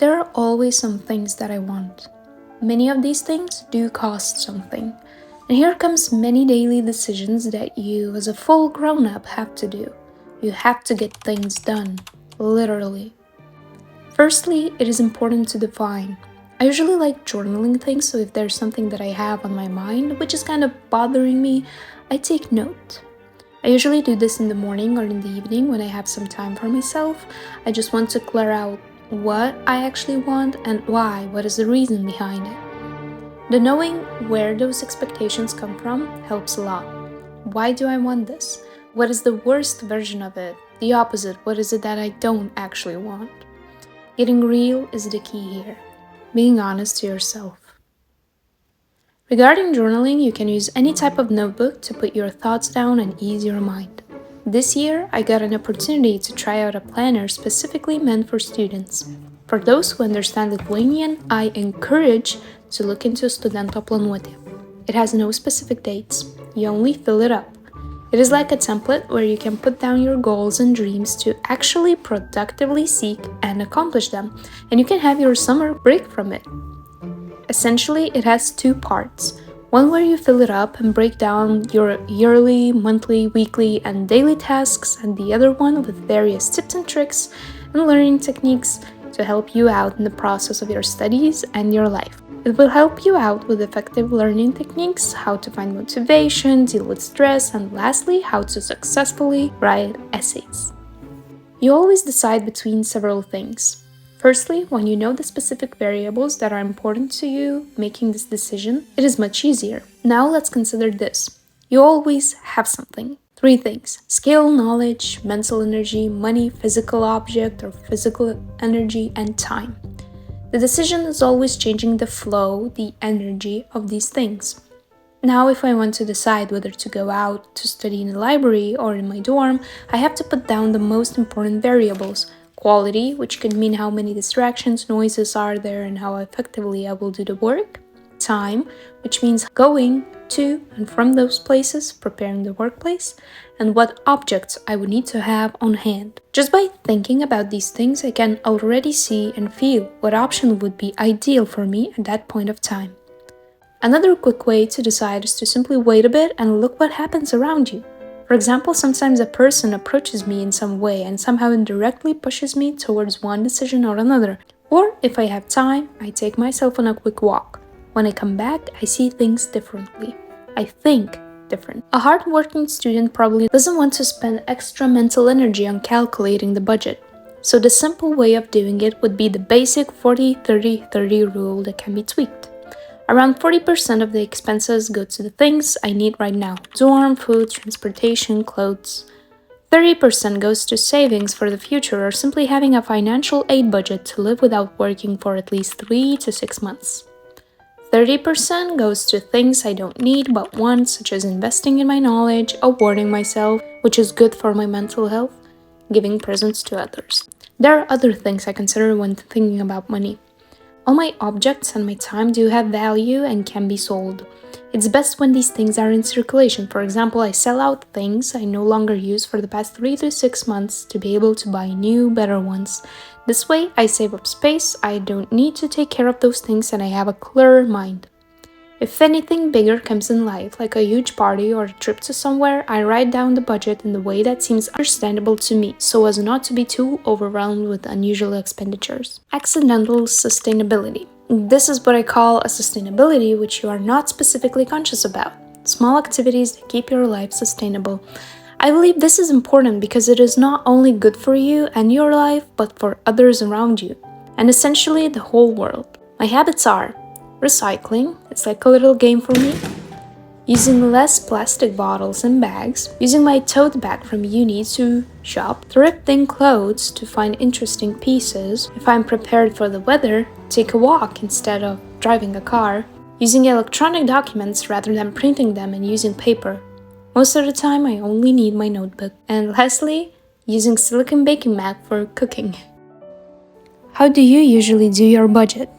There are always some things that I want. Many of these things do cost something. And here comes many daily decisions that you as a full grown-up have to do. You have to get things done, literally. Firstly, it is important to define. I usually like journaling things, so if there's something that I have on my mind which is kind of bothering me, I take note. I usually do this in the morning or in the evening when I have some time for myself. I just want to clear out what I actually want and why, what is the reason behind it. The knowing where those expectations come from helps a lot. Why do I want this? What is the worst version of it? The opposite, what is it that I don't actually want? Getting real is the key here. Being honest to yourself. Regarding journaling, you can use any type of notebook to put your thoughts down and ease your mind. This year, I got an opportunity to try out a planner specifically meant for students. For those who understand Lithuanian, I encourage to look into Studento planuotė. It has no specific dates. You only fill it up. It is like a template where you can put down your goals and dreams to actually productively seek and accomplish them, and you can have your summer break from it. Essentially, it has two parts. One where you fill it up and break down your yearly, monthly, weekly, and daily tasks, and the other one with various tips and tricks and learning techniques to help you out in the process of your studies and your life. It will help you out with effective learning techniques, how to find motivation, deal with stress, and lastly, how to successfully write essays. You always decide between several things. Firstly, when you know the specific variables that are important to you making this decision, it is much easier. Now let's consider this. You always have something. 3 things: skill, knowledge, mental energy, money, physical object or physical energy, and time. The decision is always changing the flow, the energy of these things. Now, if I want to decide whether to go out to study in a library or in my dorm, I have to put down the most important variables. Quality, which could mean how many distractions, noises are there and how effectively I will do the work. Time, which means going to and from those places, preparing the workplace, and what objects I would need to have on hand. Just by thinking about these things, I can already see and feel what option would be ideal for me at that point of time. Another quick way to decide is to simply wait a bit and look what happens around you. For example, sometimes a person approaches me in some way and somehow indirectly pushes me towards one decision or another. Or if I have time, I take myself on a quick walk. When I come back, I see things differently. I think different. A hardworking student probably doesn't want to spend extra mental energy on calculating the budget. So the simple way of doing it would be the basic 40-30-30 rule that can be tweaked. Around 40% of the expenses go to the things I need right now: dorm, food, transportation, clothes. 30% goes to savings for the future or simply having a financial aid budget to live without working for at least 3 to 6 months. 30% goes to things I don't need but want, such as investing in my knowledge, awarding myself, which is good for my mental health, giving presents to others. There are other things I consider when thinking about money. All my objects and my time do have value and can be sold. It's best when these things are in circulation. For example, I sell out things I no longer use for the past 3 to 6 months to be able to buy new, better ones. This way, I save up space, I don't need to take care of those things, and I have a clearer mind. If anything bigger comes in life, like a huge party or a trip to somewhere, I write down the budget in the way that seems understandable to me, so as not to be too overwhelmed with unusual expenditures. Accidental sustainability. This is what I call a sustainability which you are not specifically conscious about. Small activities that keep your life sustainable. I believe this is important because it is not only good for you and your life, but for others around you, and essentially the whole world. My habits are recycling, it's like a little game for me. Using less plastic bottles and bags. Using my tote bag from uni to shop. Thrifting clothes to find interesting pieces. If I'm prepared for the weather, take a walk instead of driving a car. Using electronic documents rather than printing them and using paper. Most of the time, I only need my notebook. And lastly, using silicone baking mat for cooking. How do you usually do your budget?